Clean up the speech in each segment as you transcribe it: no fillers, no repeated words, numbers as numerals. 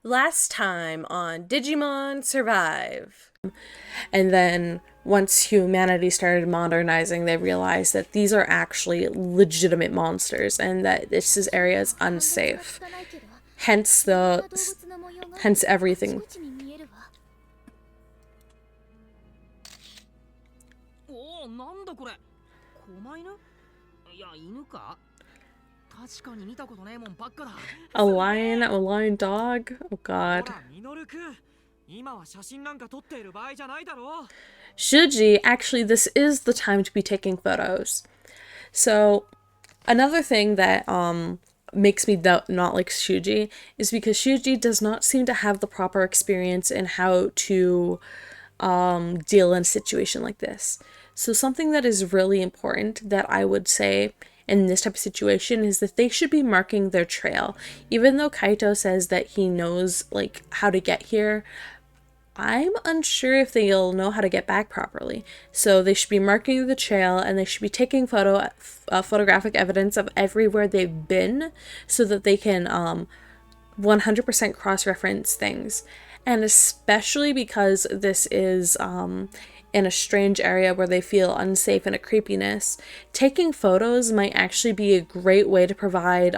Last time on Digimon Survive. And then once humanity started modernizing, they realized that these are actually legitimate monsters and that this area is unsafe. Hence hence everything. おお、なんだこれ。狛犬？いや、犬か。確かに見たことねえもんばっかだ。A lion, a lion dog? Oh god. ほら、ミノルくん。今は写真なんか撮っている場合じゃないだろう。Shuji, actually, this is the time to be taking photos. So, another thing that makes me not like Shuji is because Shuji does not seem to have the proper experience in how to deal in a situation like this. So something that is really important that I would say in this type of situation is that they should be marking their trail. Even though Kaito says that he knows like how to get here, I'm unsure if they'll know how to get back properly. So they should be marking the trail and they should be taking photographic evidence of everywhere they've been so that they can 100% cross-reference things. And especially because this is in a strange area where they feel unsafe and a creepiness, taking photos might actually be a great way to provide,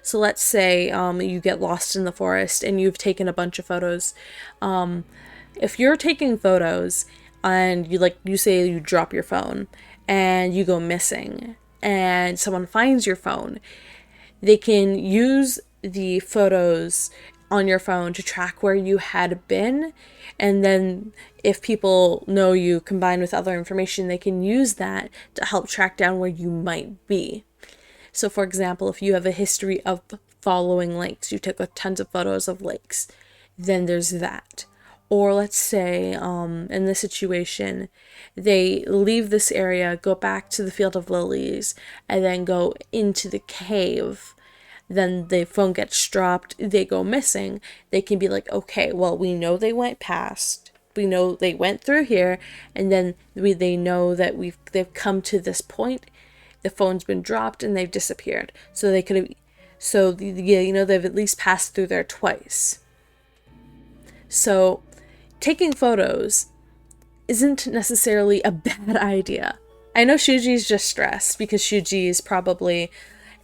so let's say you get lost in the forest and you've taken a bunch of photos. If you're taking photos and you say you drop your phone and you go missing and someone finds your phone, they can use the photos on your phone to track where you had been, and then if people know you combined with other information, they can use that to help track down where you might be. So for example, if you have a history of following lakes, you took tons of photos of lakes, then there's that. Or let's say in this situation, they leave this area, go back to the field of lilies, and then go into the cave. Then the phone gets dropped, they go missing. They can be like, okay, well, we know they went past, we know they went through here, and then they know that they've come to this point, the phone's been dropped and they've disappeared. So they could have, they've at least passed through there twice. So taking photos isn't necessarily a bad idea. I know Shuji's just stressed because Shuji is probably,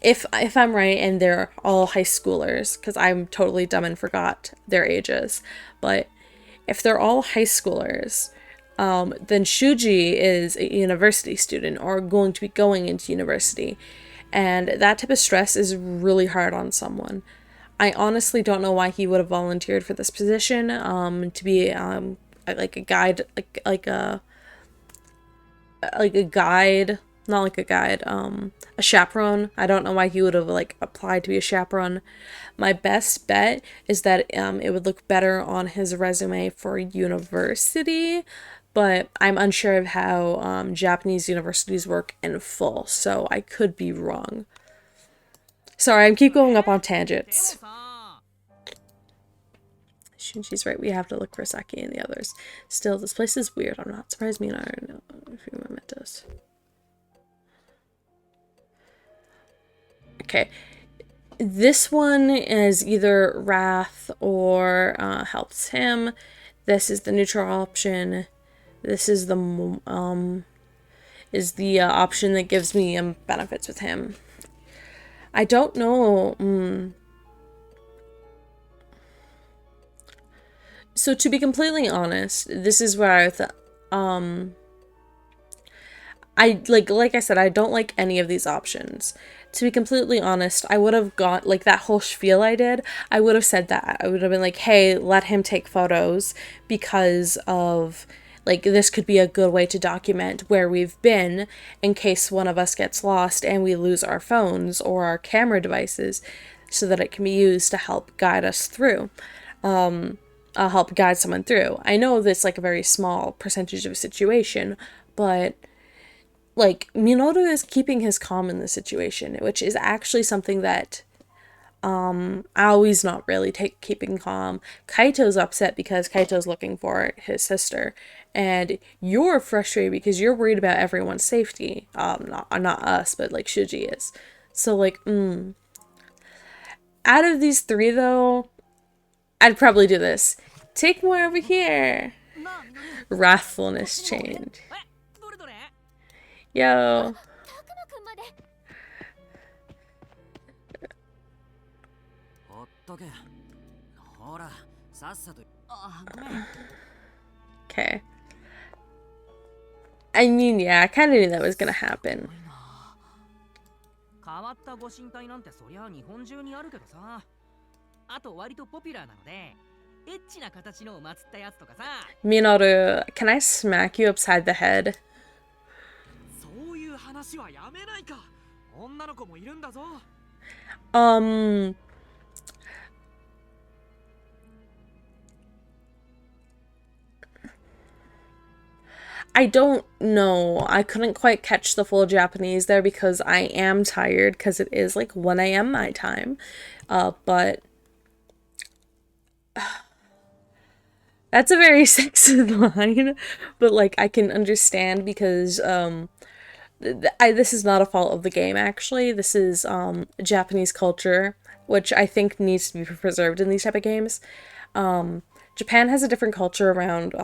if I'm right and they're all high schoolers, because I'm totally dumb and forgot their ages, but if they're all high schoolers, then Shuji is a university student or going to be going into university, and that type of stress is really hard on someone. I honestly don't know why he would have volunteered for this position, to be like a guide, like a guide, not like a guide, a chaperone. I don't know why he would have like applied to be a chaperone. My best bet is that it would look better on his resume for university, but I'm unsure of how Japanese universities work in full, so I could be wrong. Sorry, I keep going up on tangents. She's right, we have to look for Saki and the others. Still, this place is weird. I'm not surprised me and I know if you mementos. Okay, this one is either Wrath or helps him. This is the neutral option. This is the option that gives me benefits with him. I don't know. So to be completely honest, this is where I thought. I like I said, I don't like any of these options. To be completely honest, I would have got like that whole spiel I did. I would have said that. I would have been like, hey, let him take photos because of like this could be a good way to document where we've been in case one of us gets lost and we lose our phones or our camera devices so that it can be used to help guide us through. Help guide someone through. I know that's like a very small percentage of a situation, but like Minoru is keeping his calm in the situation, which is actually something that Aoi's not really keeping calm. Kaito's upset because Kaito's looking for his sister, and you're frustrated because you're worried about everyone's safety. Not us, but like Shuji is. So like, out of these three though, I'd probably do this. Take more over here. なあみのり、こ Wrathfulness っちもえ change. どれどれ Yo. たくまくんまで。ほっとけ。ほら、さっさと。あ、ごめん。 Okay. I mean, yeah, I kind of knew that was gonna happen. 変わったご神体なんてそりゃ日本中にあるけどさ。あと割とポピュラーなので、エッチな形のを祀ったやつとかさ。 Minoru, can I smack you upside the head? そういう話はやめないか。女の子もいるんだぞ。 I don't know. I couldn't quite catch the full Japanese there because I am tired because it is like 1 a.m. my time. But that's a very sexist line. But like I can understand because this is not a fault of the game actually. This is Japanese culture, which I think needs to be preserved in these type of games. Japan has a different culture around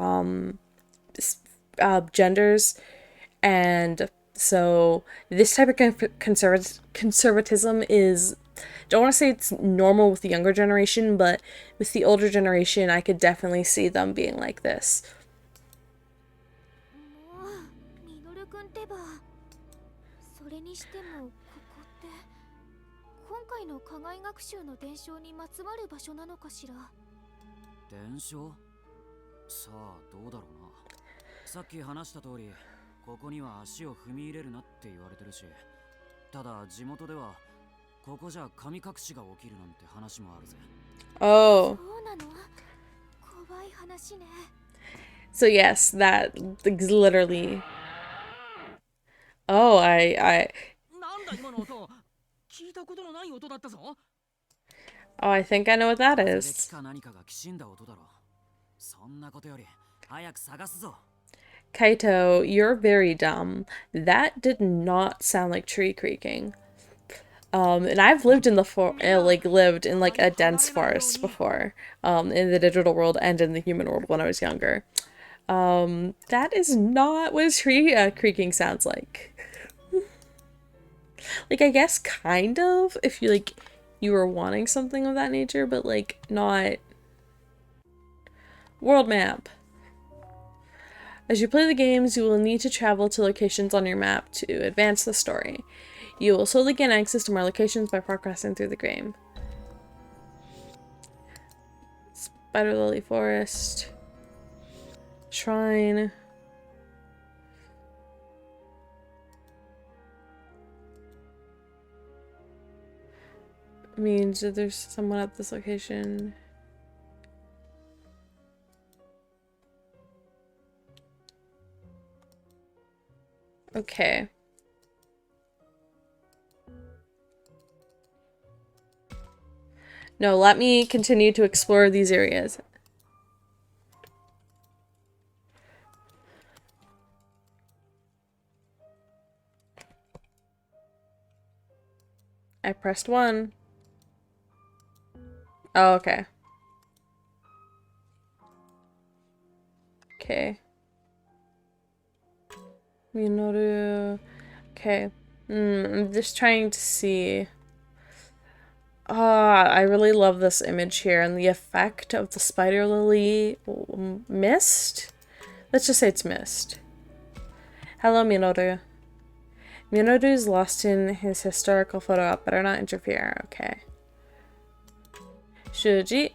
genders, and so this type of conservatism is, don't want to say it's normal with the younger generation, but with the older generation I could definitely see them being like this. もうミノルくんってば。それにしてもここって今回の課外学習の伝承にまつわる場所なのかしら。伝承さあどうだろうな。さっき話した通り、ここには足を踏み入れるなって言われてるし、ただ地元ではここじゃ神隠しが起きるなんて話もあるぜ。 Oh, そうなの？怖い話ね。 so yes, that literally. Oh, I なんだ今の音。聞いたことのない音だったぞ。 oh, I think I know what that 風で is. 木か何かがきしんだ音だろう。そんなことより早く探すぞ。 Kaito, you're very dumb. That did not sound like tree creaking. And I've lived in lived in like a dense forest before, in the digital world and in the human world when I was younger. That is not what tree creaking sounds like. Like, I guess kind of, if you like, you were wanting something of that nature, but like not. World map. As you play the games, you will need to travel to locations on your map to advance the story. You will slowly gain access to more locations by progressing through the game. Spider Lily Forest. Shrine. Means that there's someone at this location. Okay. No, let me continue to explore these areas. I pressed 1. Oh, okay. Okay. Minoru. Okay. I'm just trying to see. I really love this image here and the effect of the spider lily mist. Let's just say it's mist. Hello, Minoru. Minoru is lost in his historical photo op. Better not interfere. Okay. Shuji,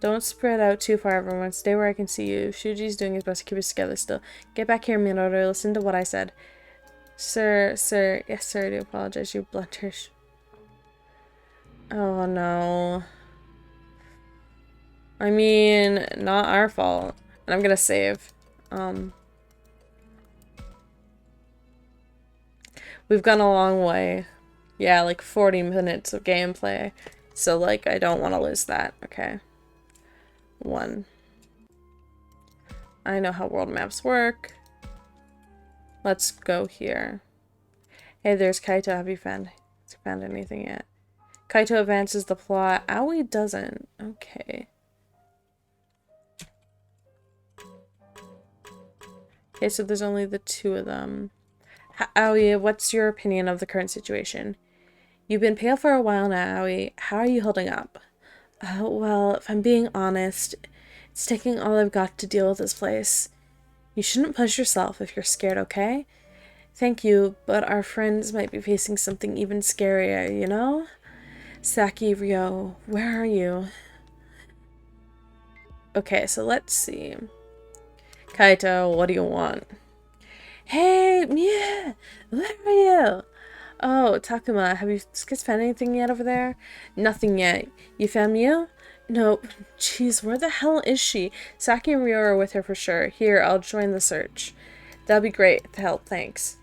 don't spread out too far, everyone. Stay where I can see you. Shuji's doing his best to keep us together still. Get back here, Minoru. Listen to what I said. Sir. Yes, sir, I do apologize. You blunders. Oh, no. I mean, not our fault. And I'm gonna save. We've gone a long way. Yeah, like 40 minutes of gameplay. So, like, I don't want to lose that. Okay. 1. I know how world maps work. Let's go here. Hey, there's Kaito. Have you found anything yet? Kaito advances the plot. Aoi doesn't. Okay. Okay, so there's only the two of them. Aoi, what's your opinion of the current situation? You've been pale for a while now, Aoi. How are you holding up? Well, if I'm being honest, it's taking all I've got to deal with this place. You shouldn't push yourself if you're scared, okay? Thank you, but our friends might be facing something even scarier, you know? Saki, Ryo, where are you? Okay, so let's see. Kaito, what do you want? Hey, Mia! Where are you? Oh, Takuma, have you guys found anything yet over there? Nothing yet. You found Mia? Nope. Jeez, where the hell is she? Saki and Ryo are with her for sure. Here, I'll join the search. That'll be great. The help, thanks.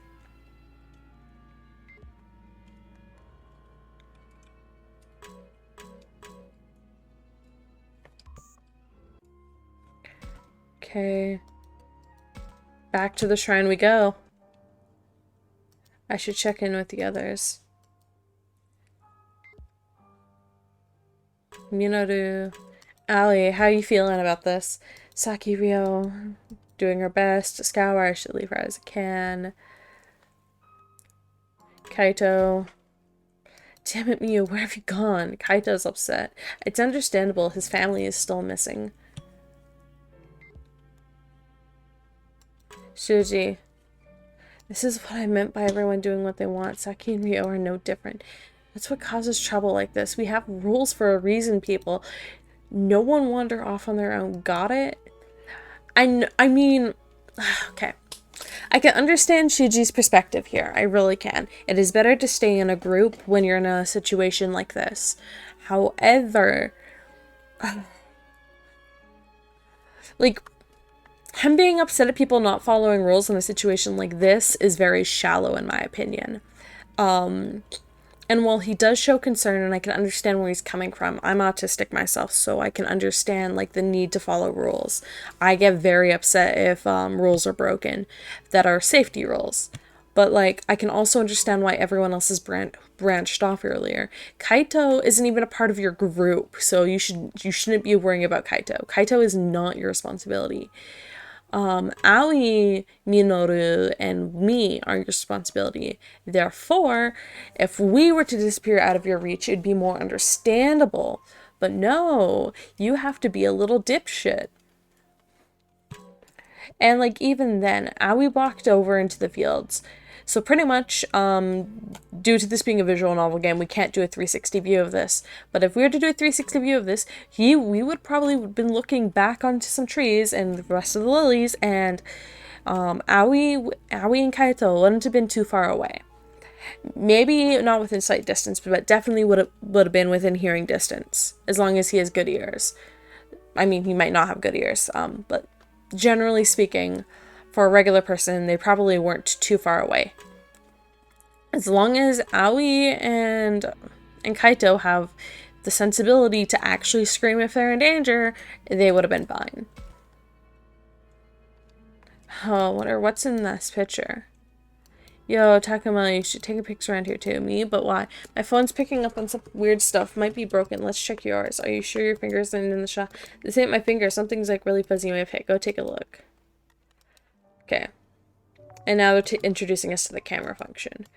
Okay. Back to the shrine we go. I should check in with the others. Minoru. Ali, how are you feeling about this? Saki Ryo doing her best. Scour, I should leave her as I can. Kaito. Damn it, Miyu, where have you gone? Kaito's upset. It's understandable, his family is still missing. Shuji. This is what I meant by everyone doing what they want. Saki and Ryo are no different. That's what causes trouble like this. We have rules for a reason, people. No one wander off on their own. Got it? I mean, okay. I can understand Shuji's perspective here. I really can. It is better to stay in a group when you're in a situation like this. However, like, him being upset at people not following rules in a situation like this is very shallow in my opinion. And while he does show concern and I can understand where he's coming from, I'm autistic myself, so I can understand like the need to follow rules. I get very upset if rules are broken that are safety rules. But like I can also understand why everyone else is branched off earlier. Kaito isn't even a part of your group, so you shouldn't be worrying about Kaito. Kaito is not your responsibility. Aoi, Minoru, and me are your responsibility. Therefore, if we were to disappear out of your reach, it'd be more understandable. But no, you have to be a little dipshit. And like even then, Aoi walked over into the fields. So pretty much, due to this being a visual novel game, we can't do a 360 view of this. But if we were to do a 360 view of this, we would probably have been looking back onto some trees and the rest of the lilies, and Aoi and Kaito wouldn't have been too far away. Maybe not within sight distance, but definitely would have been within hearing distance, as long as he has good ears. I mean, he might not have good ears, but generally speaking, for a regular person, they probably weren't too far away. As long as Aoi and Kaito have the sensibility to actually scream if they're in danger, they would have been fine. Oh, I wonder what's in this picture. Yo, Takuma, you should take a picture around here too. Me? But why? My phone's picking up on some weird stuff. Might be broken. Let's check yours. Are you sure your finger's in the shot? This ain't my finger. Something's like really fuzzy in my pick. Go take a look. Okay. And now they're introducing us to the camera function.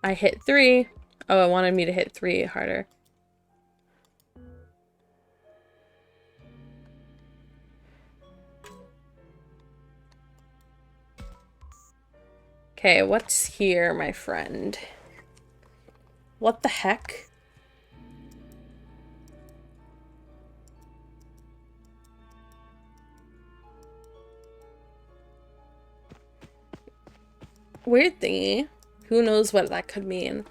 I hit 3. Oh, it wanted me to hit 3 harder. Okay, what's here, my friend? What the heck? Weird thingy. Who knows what that could mean?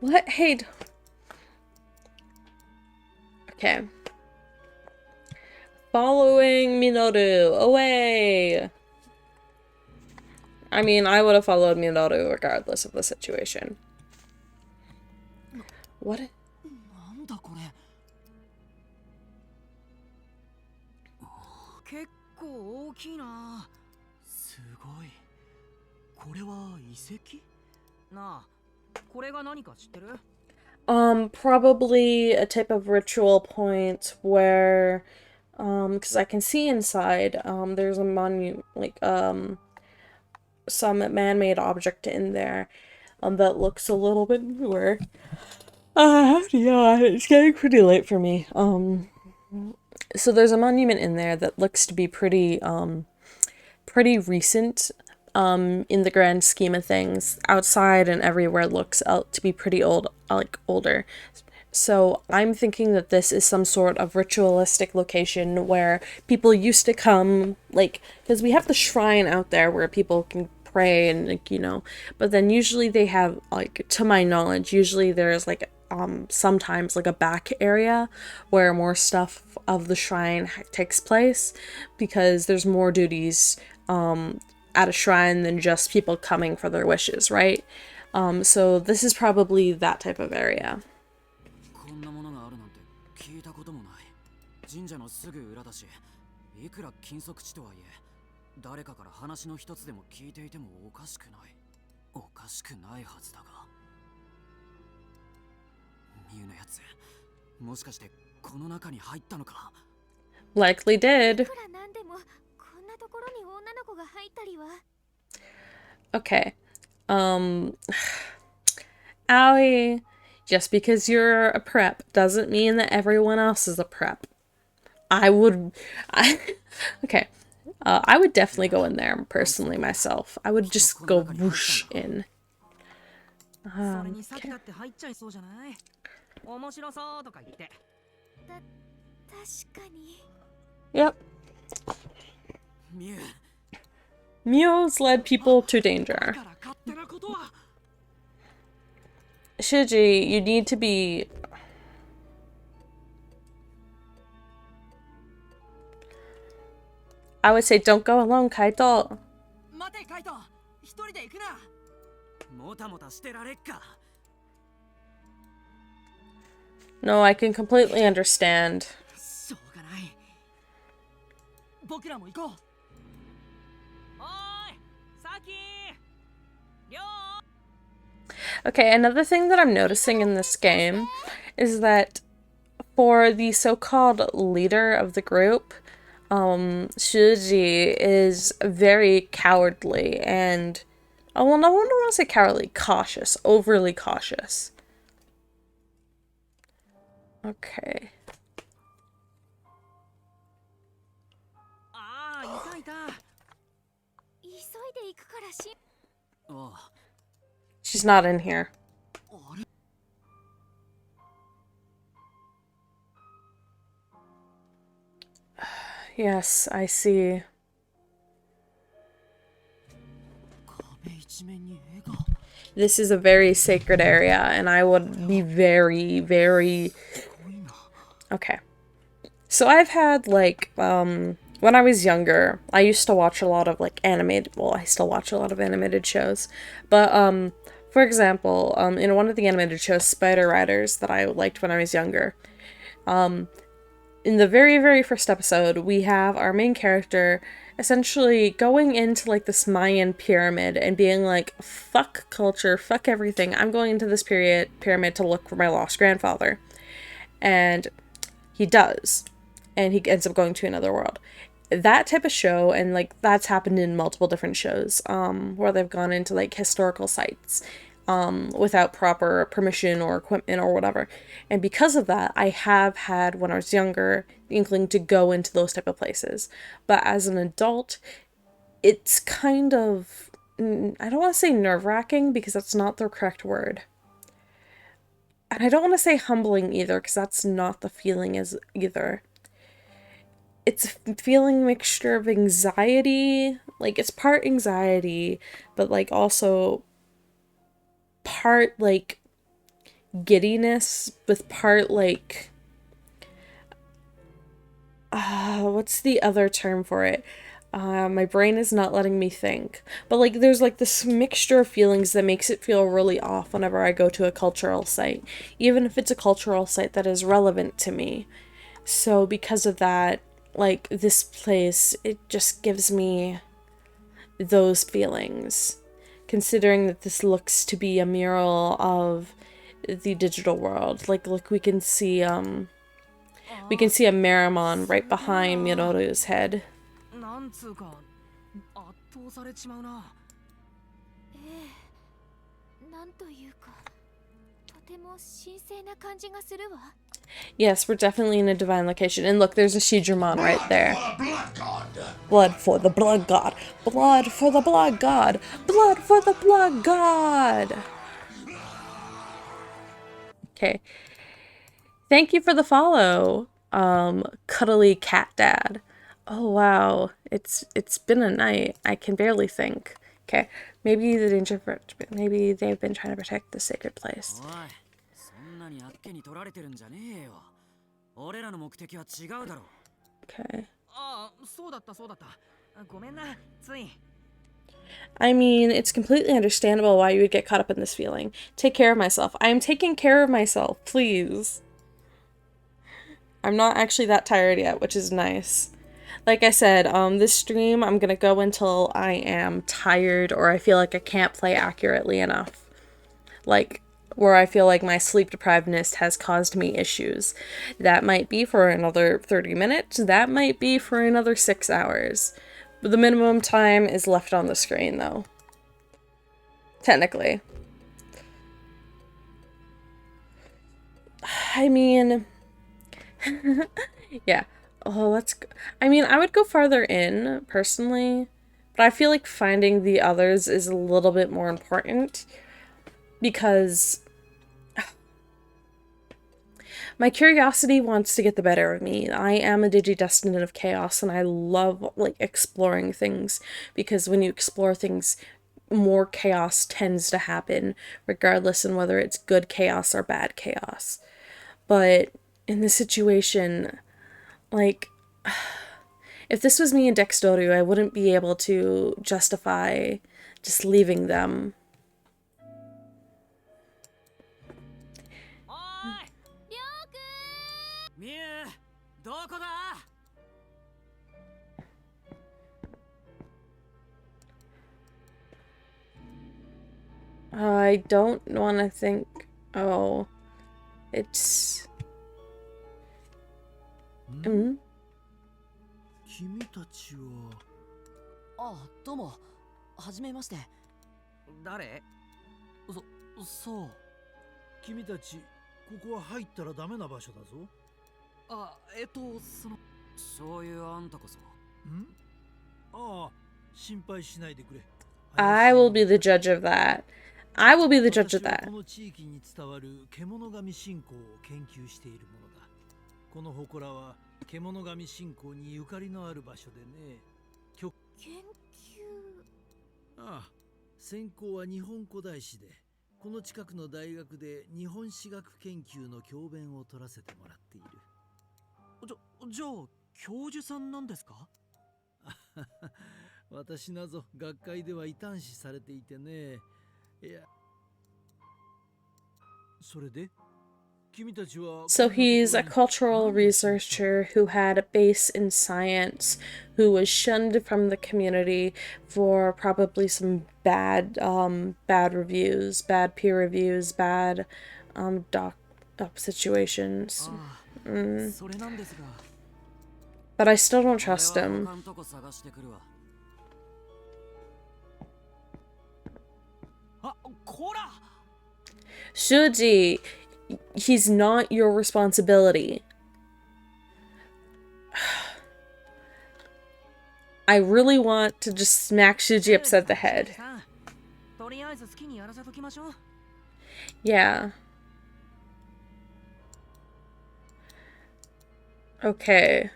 What? Hey. Okay. Following Minoru. Away. I mean, I would have followed Minoru regardless of the situation. What? なんだこれ。結構大きいな。すごい。これは遺跡？なあ、これが何か知ってる？ Probably a type of ritual point where, because I can see inside, there's a monument, like, some man-made object in there, that looks a little bit newer. Yeah, it's getting pretty late for me. So there's a monument in there that looks to be pretty recent, in the grand scheme of things. Outside and everywhere looks out to be pretty old, like older. So I'm thinking that this is some sort of ritualistic location where people used to come, like, because we have the shrine out there where people can pray and, like, but then usually they have, like, to my knowledge, usually there's, like, sometimes, like, a back area where more stuff of the shrine takes place, because there's more duties, at a shrine than just people coming for their wishes, right? So this is probably that type of area. こんなものがあるなんて聞いたこともない。神社のすぐ裏だし、いくら禁足地とはいえ、誰かから話の一つでも聞いていてもおかしくない。おかしくないはずだが。ミュウのやつ、もしかしてこの中に入ったのか？ Likely い did. くらなんでもこんなところに女の子が入ったりは。 Okay. Owie. Just because you're a prep doesn't mean that everyone else is a prep. Okay. I would definitely go in there personally myself. I would just go whoosh in. それにさっきだって入っちゃいそうじゃない？面白そうとか言って。確かに。 Yep. ミュウ。 Mules led people to danger. から勝手なことは。 Shiji, you need to be... I would say don't go alone, Kaito. 待てカイト、一人で行くな。もたもたしてられっか。 No, I can completely understand. しょうがない。僕らも行こう。おーい、サキー、りょう。 Okay, another thing that I'm noticing in this game is that for the so-called leader of the group, Shuji is very cowardly and, oh, well, no, I don't want to say cowardly, cautious, overly cautious. Okay. ああ、いたいた。急いで行くからし。ああ、 She's not in here. あれ。 Yes, I see. 壁一面に絵が。 This is a very sacred area, and I would be very, very... Okay. So I've had, like, when I was younger, I used to watch a lot of, like, animated... Well, I still watch a lot of animated shows. But, for example, in one of the animated shows, Spider Riders, that I liked when I was younger, in the very, very first episode, we have our main character essentially going into, like, this Mayan pyramid and being like, fuck culture, fuck everything, I'm going into this pyramid to look for my lost grandfather. And he does. And he ends up going to another world. That type of show, and, like, that's happened in multiple different shows, where they've gone into, like, historical sites, without proper permission or equipment or whatever. And because of that, I have had, when I was younger, the inkling to go into those type of places. But as an adult, it's kind of, I don't want to say nerve-wracking, because that's not the correct word. And I don't want to say humbling either, because that's not the feeling either. It's a feeling mixture of anxiety, like, it's part anxiety, but, like, also part, like, giddiness with part, like, what's the other term for it? My brain is not letting me think. But, like, there's, like, this mixture of feelings that makes it feel really off whenever I go to a cultural site, even if it's a cultural site that is relevant to me. So because of that, like, this place, it just gives me those feelings. considering that this looks to be a mural of the digital world. Like, look, we can see a Meramon right behind Miroru's head. なんつうか圧倒されちまうな。なんというか、とても神聖な感じがするわ。 Yes, we're definitely in a divine location. And look, there's a Shijumon right there. Blood for the blood god. Blood for the blood god. Blood for the blood god. Okay. Thank you for the follow, cuddly cat dad. Oh wow, it's been a night. I can barely think. Okay, maybe maybe they've been trying to protect the sacred place. おい、そんなにあっけに取られてるんじゃねえよ。俺らの目的は違うだろ。Okay. ああ、そうだったそうだった。ごめんな、つい。I mean, it's completely understandable why you would get caught up in this feeling. Take care of myself. I am taking care of myself, please. I'm not actually that tired yet, which is nice. Like I said, this stream, I'm gonna go until I am tired or I feel like I can't play accurately enough. Like, where I feel like my sleep deprivedness has caused me issues. That might be for another 30 minutes, that might be for another 6 hours. But the minimum time is left on the screen, though. Technically. I mean... yeah. Oh, let's go. I mean, I would go farther in, personally. But I feel like finding the others is a little bit more important. Because... my curiosity wants to get the better of me. I am a Digidestined of Chaos, and I love, like, exploring things. Because when you explore things, more chaos tends to happen, regardless of whether it's good chaos or bad chaos. But in this situation, like, if this was me in Dexdoru, I wouldn't be able to justify just leaving them. I don't want to think... oh... it's... 君たちは。あ、どうも。はじめまして。誰？そう。君たち、ここは入ったらダメな場所だぞ。あ、そういうあんたこそ。ああ、心配しないでくれ。I will be the judge of that. I will be the judge of that. この地域に伝わる獣神信仰を研究しているものだ。この祠は獣神信仰にゆかりのある場所でね。研究。ああ、専攻は日本古代史で、この近くの大学で日本史学研究の教鞭を取らせてもらっている。じゃあ教授さんなんですか？私なぞ学会では異端視されていてね。いや、それで So he's a cultural researcher who had a base in science, who was shunned from the community for probably some bad reviews, bad peer reviews, bad situations. But I still don't trust him. Shuji, he's not your responsibility. I really want to just smack Shuji upside the head. Yeah. Okay.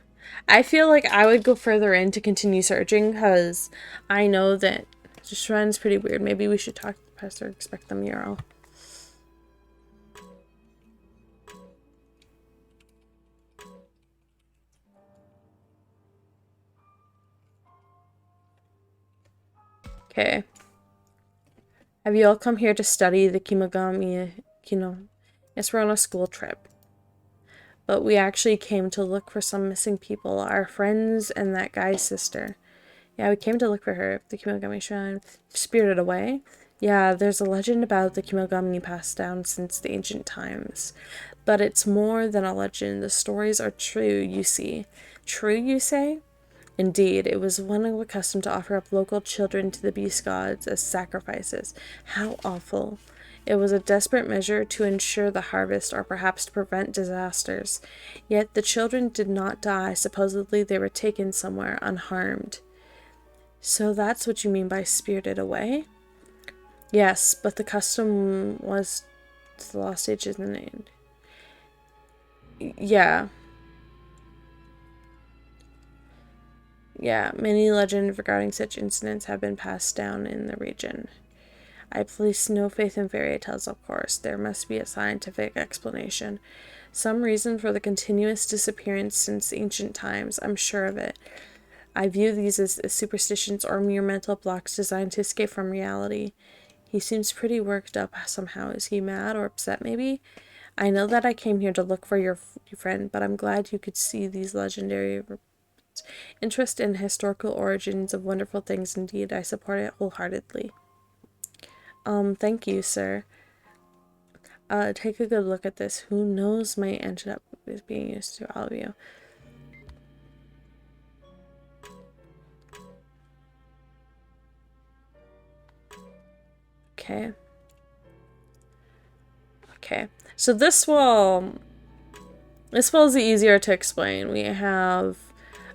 I feel like I would go further in to continue searching because I know that the shrine's pretty weird. Maybe we should talk to the professor, expect the mural. Okay. Have you all come here to study the Kimogami, Yes, we're on a school trip. But we actually came to look for some missing people, our friends and that guy's sister. Yeah, we came to look for her. The Kimogami Shrine spirited away. Yeah, there's a legend about the Kimogami passed down since the ancient times. But it's more than a legend. The stories are true, you see. True, you say? Indeed, it was one of a custom to offer up local children to the beast gods as sacrifices. How awful. It was a desperate measure to ensure the harvest or perhaps to prevent disasters. Yet the children did not die. Supposedly they were taken somewhere unharmed. So that's what you mean by spirited away? Yes, but the custom was the lost age in the name. Yeah. Yeah, many legends regarding such incidents have been passed down in the region. I place no faith in fairy tales, of course. There must be a scientific explanation. Some reason for the continuous disappearance since ancient times, I'm sure of it. I view these as superstitions or mere mental blocks designed to escape from reality. He seems pretty worked up somehow. Is he mad or upset, maybe? I know that I came here to look for your friend, but I'm glad you could see these legendary interest in historical origins of wonderful things. Indeed, I support it wholeheartedly. Thank you, sir. Take a good look at this. Who knows might end up being used to all of you. Okay. Okay. So this wall is easier to explain. We have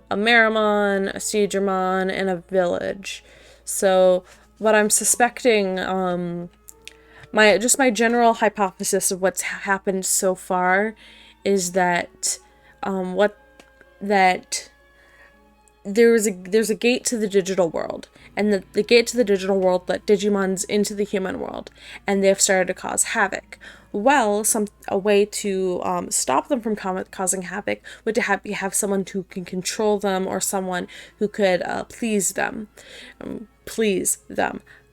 a Meramon, a Seedramon, and a village. So what I'm suspecting, my general hypothesis of what's happened so far is that there's a gate to the digital world, and the gate to the digital world let Digimons into the human world, and they've started to cause havoc. Well, a way to stop them from causing havoc would to have someone who can control them, or someone who could please them,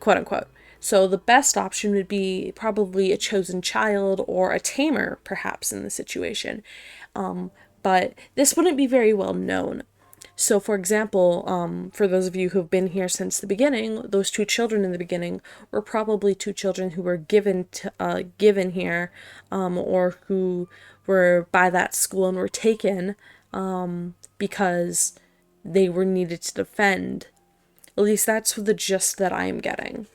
quote unquote. So the best option would be probably a chosen child or a tamer, perhaps, in the situation. But this wouldn't be very well known. So, for example, for those of you who've been here since the beginning, those two children in the beginning were probably two children who were given here, or who were by that school and were taken because they were needed to defend. At least that's the gist that I am getting.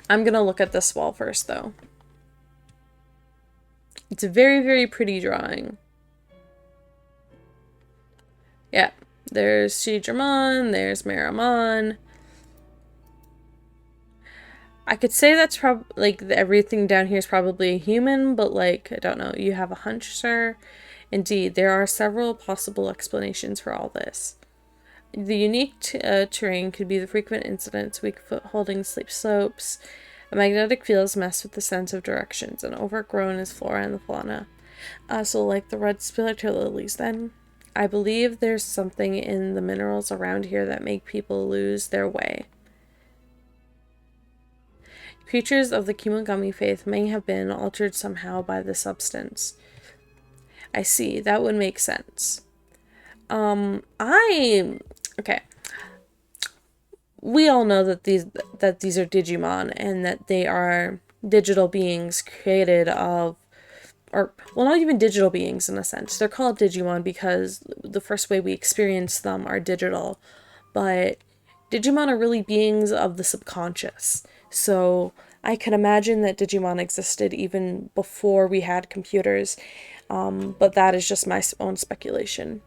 I'm gonna look at this wall first, though. It's a very, very pretty drawing. Yeah, there's Seedramon, there's Meramon. I could say that's probably, everything down here is probably a human, but, I don't know. You have a hunch, sir? Indeed, there are several possible explanations for all this. The unique terrain could be the frequent incidents, weak footholding, steep slopes. A magnetic fields mess with the sense of directions, and overgrown is flora and the fauna. So like the red spillitor lilies, then. I believe there's something in the minerals around here that make people lose their way. Creatures of the Kimogami faith may have been altered somehow by the substance. I see, that would make sense. Okay. We all know that these are Digimon, and that they are digital beings created of, or, well, not even digital beings in a sense. They're called Digimon because the first way we experience them are digital. But Digimon are really beings of the subconscious. So I can imagine that Digimon existed even before we had computers. But that is just my own speculation.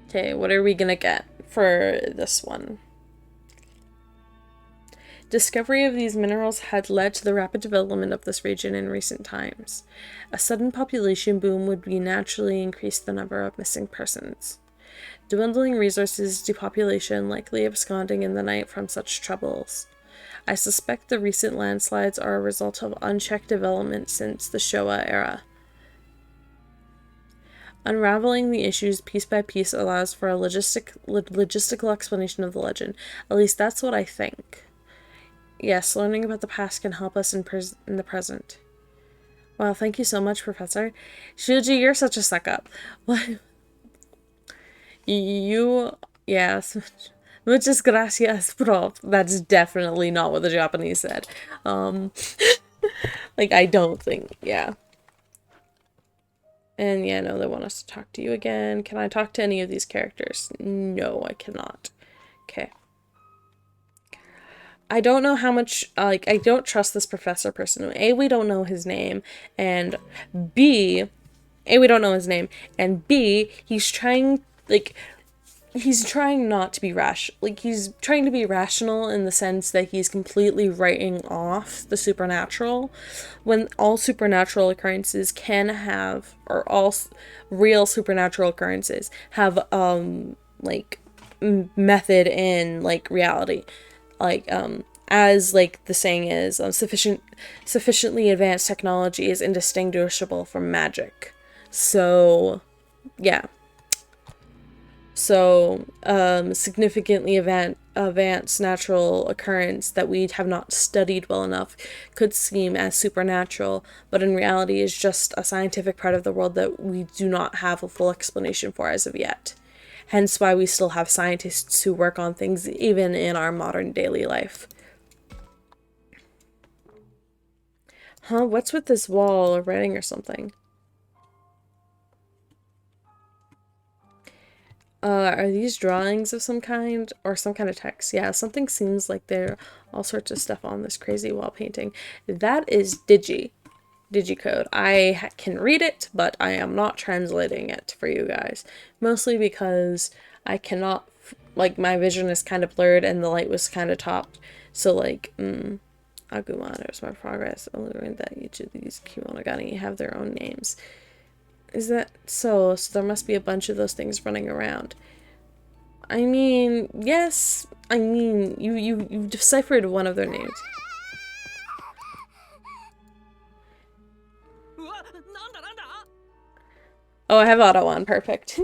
Okay, what are we gonna get for this one? Discovery of these minerals had led to the rapid development of this region in recent times. A sudden population boom would be naturally increase the number of missing persons. Dwindling resources, depopulation, likely absconding in the night from such troubles. I suspect the recent landslides are a result of unchecked development since the Showa era. Unraveling the issues piece by piece allows for a logistical explanation of the legend. At least that's what I think. Yes, learning about the past can help us in the present. Wow, thank you so much, Professor. Shuji, you're such a suck up. What? You, yes. Muchas gracias, prof. That's definitely not what the Japanese said. Um, like, I don't think, yeah. And yeah, no, they want us to talk to you again. Can I talk to any of these characters? No, I cannot. Okay. I don't know how much, like, I don't trust this professor person. A, we don't know his name, and B, we don't know his name, and B, he's trying, like, he's trying not to be like, he's trying to be rational in the sense that he's completely writing off the supernatural, when all supernatural occurrences can have, or all real supernatural occurrences have, like, method in, like, reality. Like, as, like, the saying is, sufficiently advanced technology is indistinguishable from magic. So, yeah. So, significantly advanced natural occurrence that we have not studied well enough could seem as supernatural, but in reality is just a scientific part of the world that we do not have a full explanation for as of yet. Hence why we still have scientists who work on things even in our modern daily life. Huh? What's with this wall or writing or something? Are these drawings of some kind or some kind of text? Yeah, something seems like there are all sorts of stuff on this crazy wall painting. That is Digicode. I can read it, but I am not translating it for you guys. Mostly because I cannot, like, my vision is kind of blurred and the light was kind of topped. So, like, Agumon, there's my progress. Only learned that each of these Kimonogani have their own names. Is that so? So there must be a bunch of those things running around. I mean, yes. I mean, you deciphered one of their names. うわ、なんだなんだ。 Oh, I have auto on. Perfect.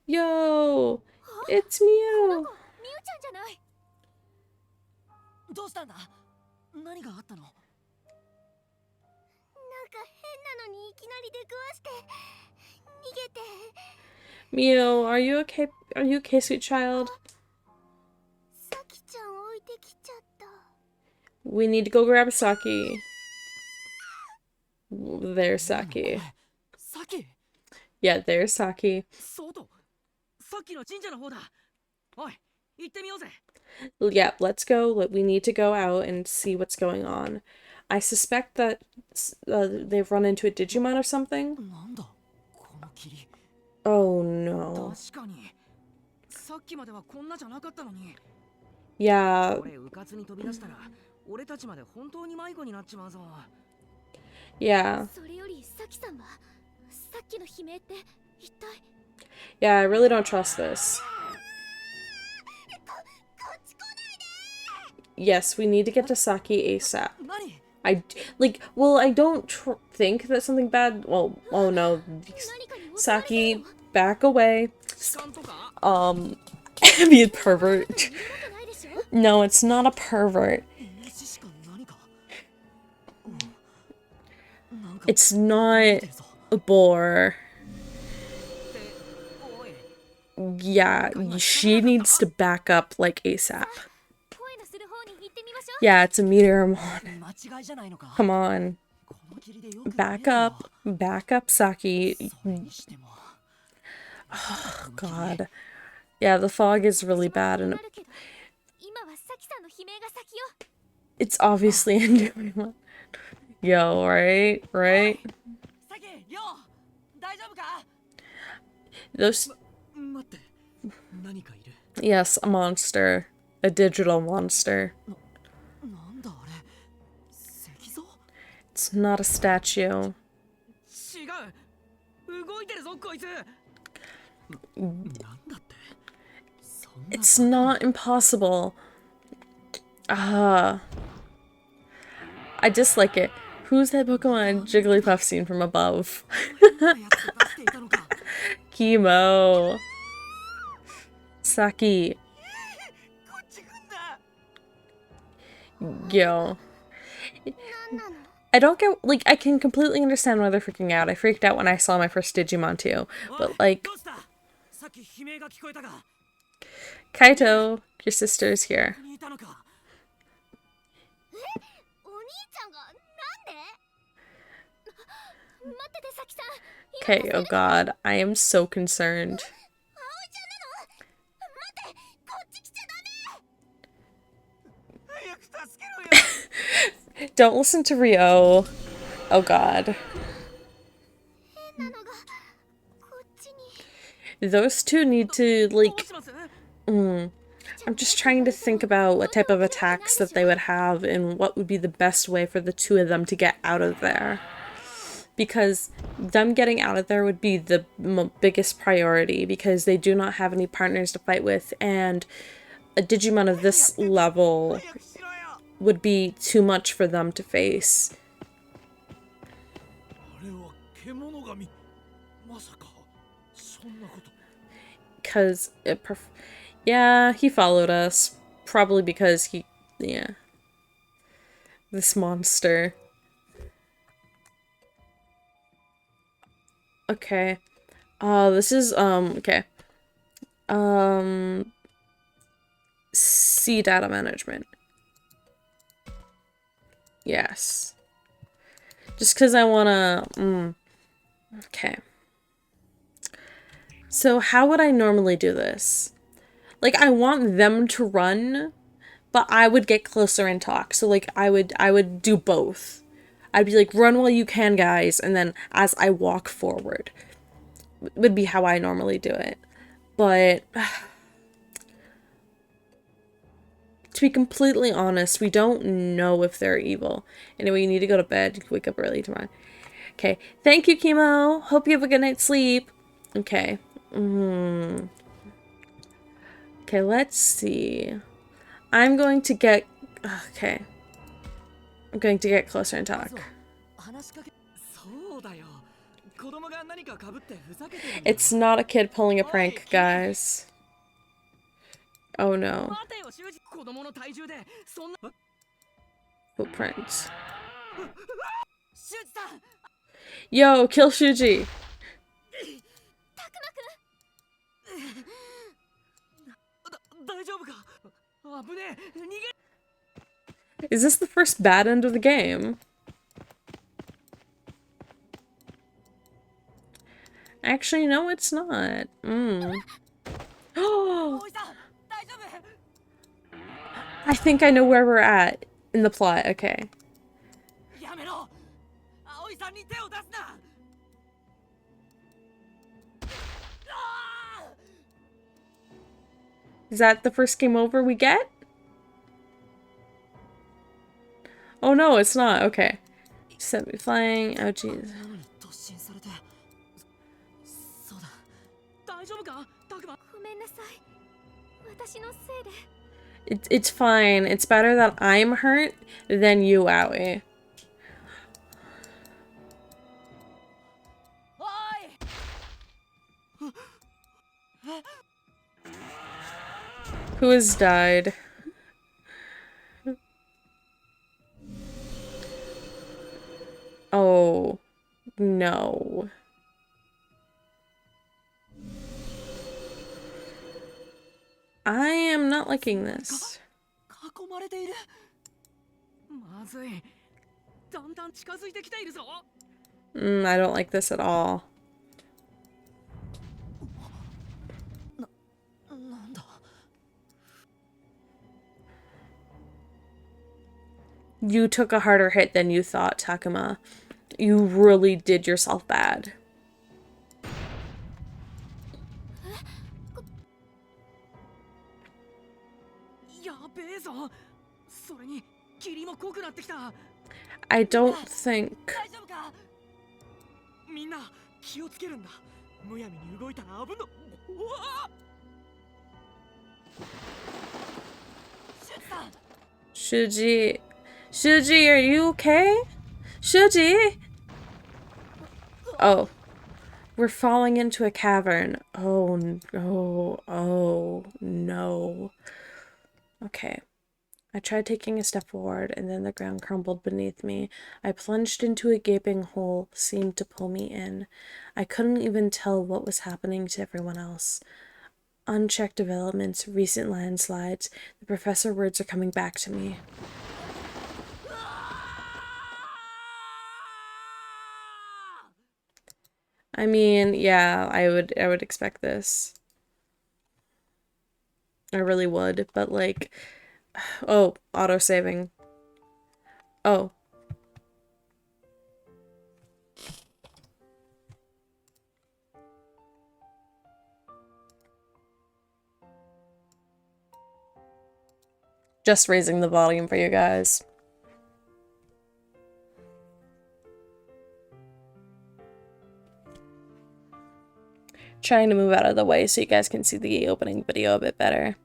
Yo, it's Mew. みゆちゃんじゃない。どうしたんだ。何があったの。なんか変なのにいきなり出くわして逃げて。Mew, are you okay? Are you okay, sweet child? さきちゃん置いてきちゃった。 We need to go grab Saki. There's Saki. さき。 Yeah, there's Saki. そうと。さっきの神社の方だ。おい、行ってみようぜ。 Yeah, let's go. We need to go out and see what's going on. I suspect that they've run into a Digimon or something. なんだこの霧。 Oh no. 確かに。さっきまではこんなじゃなかったのに。 Yeah. 俺うかつに飛び出したら、俺たちまで本当に迷子になっちまうぞ。 Yeah. それよりさきさんはさっきの悲鳴って一体。 Yeah, I really don't trust this. Yes, we need to get to Saki ASAP. 何。 Well, I don't think that something bad. Well, oh no. Saki, back away. 痴漢とか。 Be a pervert. No, it's not a pervert. 西しか何か。なんか。 It's not a bore. おい。 Yeah, she needs to back up like ASAP. 声のする方に行ってみましょう。 Yeah, it's a Meteormon. 間違いじゃないのか。 Come on. この霧でよく見える Back わ。 up. Back up, Saki. それにしても。 Oh, God. Yeah, the fog is really bad, and なるけど今はさきさんの悲鳴が先よ。 it's obviously a new one. Yo, right? Right? さき、りょう、大丈夫か。 Those. 待って、何かいる。 Yes, a monster. A digital monster. なんだあれ。石像。 It's not a statue. 違う。動いてるぞこいつ。なんだって。そんな。 It's not impossible. Ah. I dislike it. Who's that Pokemon Jigglypuff seen from above? 変なやつが出していたのか。 Chemo. Saki. こっち来んだ。 Yo. I don't get, like, I can completely understand why they're freaking out. I freaked out when I saw my first Digimon too. おい But, like, どうしたさっき悲鳴が聞こえたが Kaito, your sister's こ here. こにいたのか お兄ちゃんがなんで待ってて、さきさん。 Okay, oh god, I am so concerned. 葵ちゃんなの？待って、こっち来ちゃダメ。早く助けろよ Don't listen to Ryo. Oh god. 変なのがこっちに。 Those two need to, どう like, します I'm just trying to think about what type of attacks that they would have and what would be the best way for the two of them to get out of there. Because them getting out of there would be the biggest priority because they do not have any partners to fight with, and a Digimon of this level 早くしろよ would be too much for them to face. あれは獣神。まさかそんなこと。 Because yeah, he followed us. Probably because yeah. This monster. Okay. This is, okay. C data management. Yes. Just because I wanna, okay. So how would I normally do this? Like, I want them to run, but I would get closer and talk. So, like, I would do both. I'd be like, run while you can, guys, and then as I walk forward. Would be how I normally do it. But to be completely honest, we don't know if they're evil. Anyway, you need to go to bed. You can wake up early tomorrow. Okay. Thank you, Chemo. Hope you have a good night's sleep. Okay. Okay, let's see. I'm going to get... Okay. I'm going to get closer and talk. 話しかけそうだよ子供が何か被ってふざけてるんだ It's not a kid pulling a prank, guys. Oh no. 待てよ修二子供の体重でそんな Footprints. 修二さん Yo, kill Shuji. 大丈夫か危ねえ逃げ Is this the first bad end of the game? Actually, no, it's not. Oh, 葵さん大丈夫 I think I know where we're at in the plot. Okay. やめろ葵さんに手を出すな Is that the first game over we get? Oh no, it's not. Okay. Set me flying. Oh jeez. なのに突進されてそうだ大丈夫かタクマごめんなさい。私のせいで。It's fine. It's better that I'm hurt than you, Aoi. おい Who has died? Oh, no. I am not liking this. 囲まれているまずいだんだん近づいてきているぞ I don't like this at all. なんだ You took a harder hit than you thought, Takuma. You really did yourself bad. やべえぞそれに霧も濃くなってきた I don't think... 大丈夫かみんな気をつけるんだむやみに動いたら危んのうわシュッさん Shuji... Shuji, are you okay? Shuji? Oh. We're falling into a cavern. Oh, no. Okay. I tried taking a step forward, and then the ground crumbled beneath me. I plunged into a gaping hole, seemed to pull me in. I couldn't even tell what was happening to everyone else. Unchecked developments, recent landslides. The professor words are coming back to me. I mean, yeah, I would expect this. I really would, but like, oh, auto saving. Oh, just raising the volume for you guys. Trying to move out of the way so you guys can see the opening video a bit better.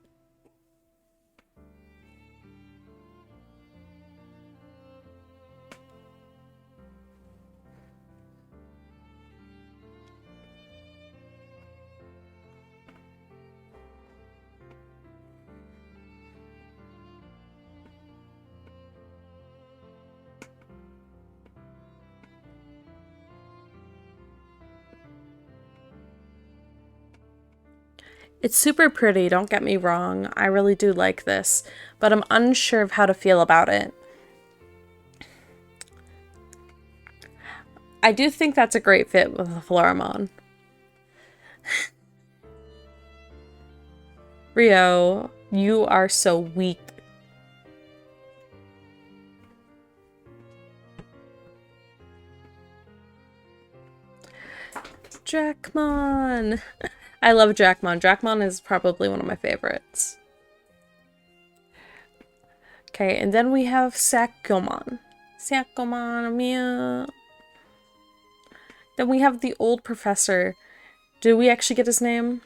It's super pretty, don't get me wrong. I really do like this, but I'm unsure of how to feel about it. I do think that's a great fit with the Floramon. Rio, you are so weak. Dracmon! I love Dracmon. Dracmon is probably one of my favorites. Okay, and then we have Sakomon. Sakomon, meow. Then we have the old professor. Did we actually get his name?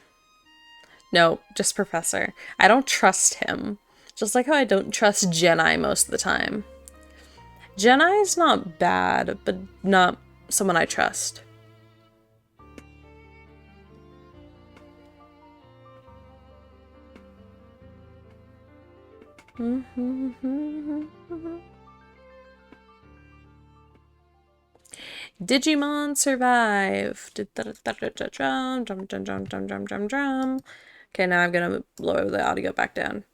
No, just professor. I don't trust him. Just like how I don't trust Genai most of the time. Genai's not bad, but not someone I trust. Digimon survive. Okay, now I'm gonna lower the audio back down.